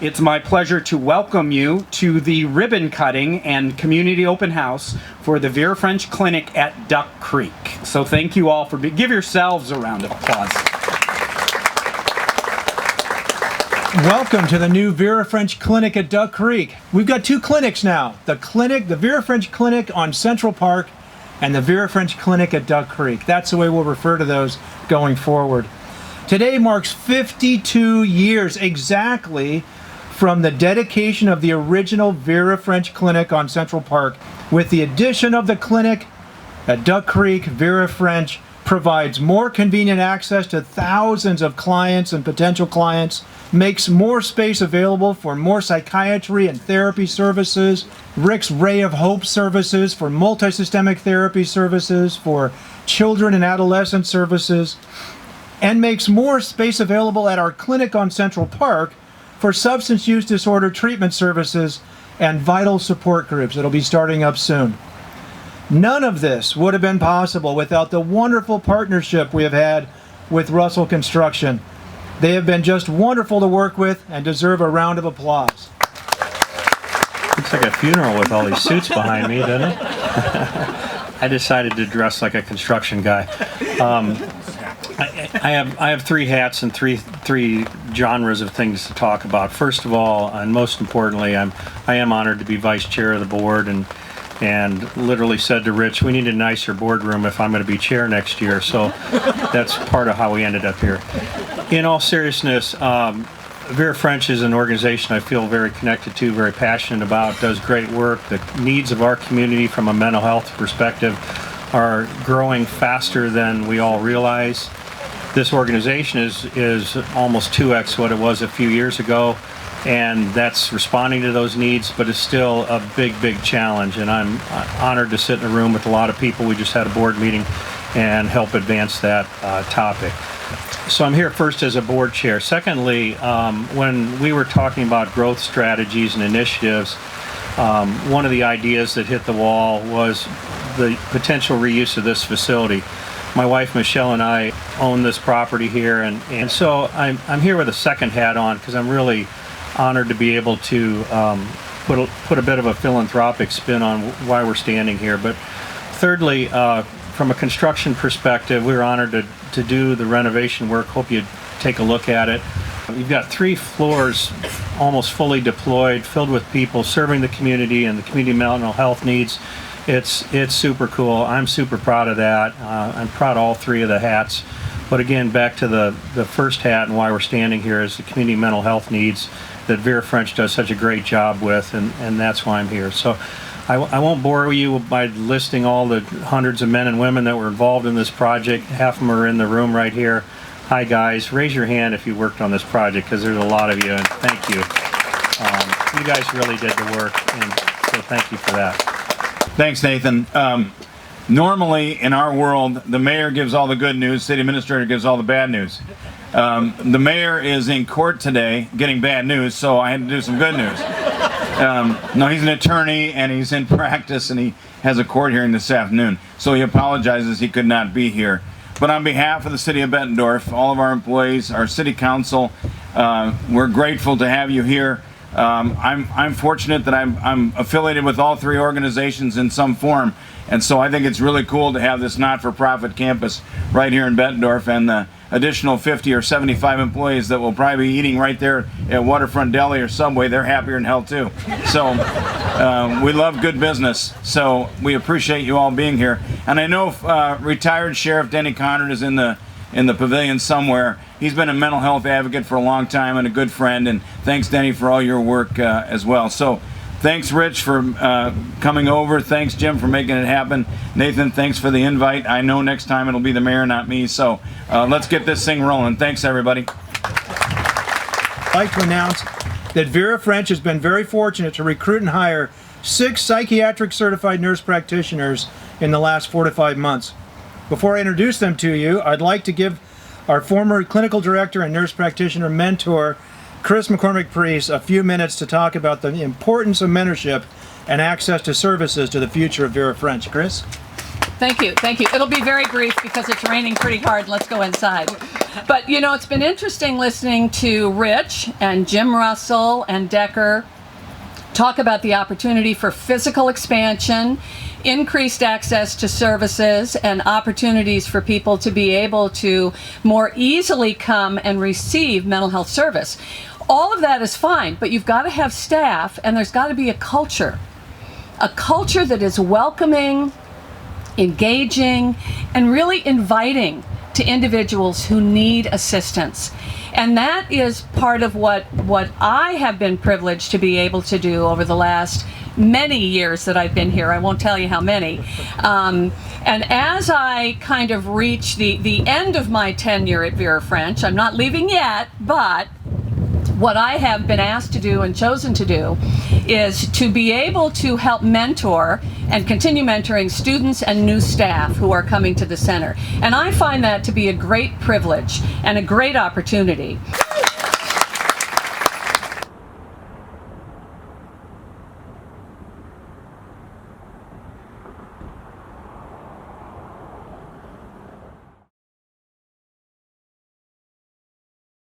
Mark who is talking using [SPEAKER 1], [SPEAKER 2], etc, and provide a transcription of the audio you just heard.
[SPEAKER 1] It's my pleasure to welcome you to the ribbon cutting and community open house for the Vera French Clinic at Duck Creek. So thank you all for give yourselves a round of applause.
[SPEAKER 2] Welcome to the new Vera French Clinic at Duck Creek. We've got two clinics now. The Vera French Clinic on Central Park and the Vera French Clinic at Duck Creek. That's the way we'll refer to those going forward. Today marks 52 years exactly from the dedication of the original Vera French Clinic on Central Park. With the addition of the clinic at Duck Creek, Vera French provides more convenient access to thousands of clients and potential clients, makes more space available for more psychiatry and therapy services, Rick's Ray of Hope services, for multisystemic therapy services, for children and adolescent services, and makes more space available at our clinic on Central Park for substance use disorder treatment services and vital support groups that'll be starting up soon. None of this would have been possible without the wonderful partnership we have had with Russell Construction. They have been just wonderful to work with and deserve a round of applause.
[SPEAKER 3] Looks like a funeral with all these suits behind me, doesn't it? I decided to dress like a construction guy. I have three hats and three genres of things to talk about. First of all, and most importantly, I am honored to be vice chair of the board, and literally said to Rich, we need a nicer boardroom if I'm going to be chair next year. So that's part of how we ended up here. In all seriousness, Vera French is an organization I feel very connected to, very passionate about, does great work. The needs of our community from a mental health perspective are growing faster than we all realize. This organization is almost 2x what it was a few years ago, and that's responding to those needs, but it's still a big challenge, and I'm honored to sit in a room with a lot of people. We just had a board meeting and help advance that topic. So I'm here first as a board chair. Secondly, when we were talking about growth strategies and initiatives, one of the ideas that hit the wall was the potential reuse of this facility. My wife Michelle and I own this property here, and so I'm here with a second hat on because I'm really honored to be able to put a bit of a philanthropic spin on why we're standing here. But thirdly, from a construction perspective, we're honored to do the renovation work. Hope you take a look at it. You've got 3 floors almost fully deployed, filled with people serving the community and the community mental health needs. It's super cool. I'm super proud of that. I'm proud of all 3 of the hats. But again, back to the first hat and why we're standing here is the community mental health needs that Vera French does such a great job with, and that's why I'm here. So I won't bore you by listing all the hundreds of men and women that were involved in this project. Half of them are in the room right here. Hi guys, raise your hand if you worked on this project, because there's a lot of you, and thank you. You guys really did the work, and so thank you for that.
[SPEAKER 4] Thanks, Nathan. Normally, in our world, the mayor gives all the good news, city administrator gives all the bad news. The mayor is in court today getting bad news, so I had to do some good news. No, he's an attorney, and he's in practice, and he has a court hearing this afternoon, so he apologizes he could not be here. But on behalf of the city of Bettendorf, all of our employees, our city council, we're grateful to have you here. I'm fortunate that I'm affiliated with all 3 organizations in some form, and so I think it's really cool to have this not-for-profit campus right here in Bettendorf, and the additional 50 or 75 employees that will probably be eating right there at Waterfront Deli or Subway. They're happier than hell too. So we love good business, so we appreciate you all being here. And I know retired Sheriff Denny Conrad is in the pavilion somewhere. He's been a mental health advocate for a long time and a good friend, and thanks, Denny, for all your work as well. So thanks, Rich, for coming over. Thanks, Jim, for making it happen. Nathan, thanks for the invite. I know next time it'll be the mayor, not me, so let's get this thing rolling. Thanks, everybody.
[SPEAKER 2] I'd like to announce that Vera French has been very fortunate to recruit and hire 6 psychiatric certified nurse practitioners in the last 4 to 5 months. Before I introduce them to you, I'd like to give our former clinical director and nurse practitioner mentor, Chris McCormick-Priest, a few minutes to talk about the importance of mentorship and access to services to the future of Vera French. Chris?
[SPEAKER 5] Thank you. It'll be very brief because it's raining pretty hard. Let's go inside. But you know, it's been interesting listening to Rich and Jim Russell and Decker talk about the opportunity for physical expansion, increased access to services, and opportunities for people to be able to more easily come and receive mental health service. All of that is fine, but you've got to have staff, and there's got to be a culture that is welcoming, engaging, and really inviting to individuals who need assistance. And that is part of what I have been privileged to be able to do over the last many years that I've been here. I won't tell you how many. And as I kind of reach the end of my tenure at Vera French, I'm not leaving yet, but what I have been asked to do and chosen to do is to be able to help mentor and continue mentoring students and new staff who are coming to the center. And I find that to be a great privilege and a great opportunity.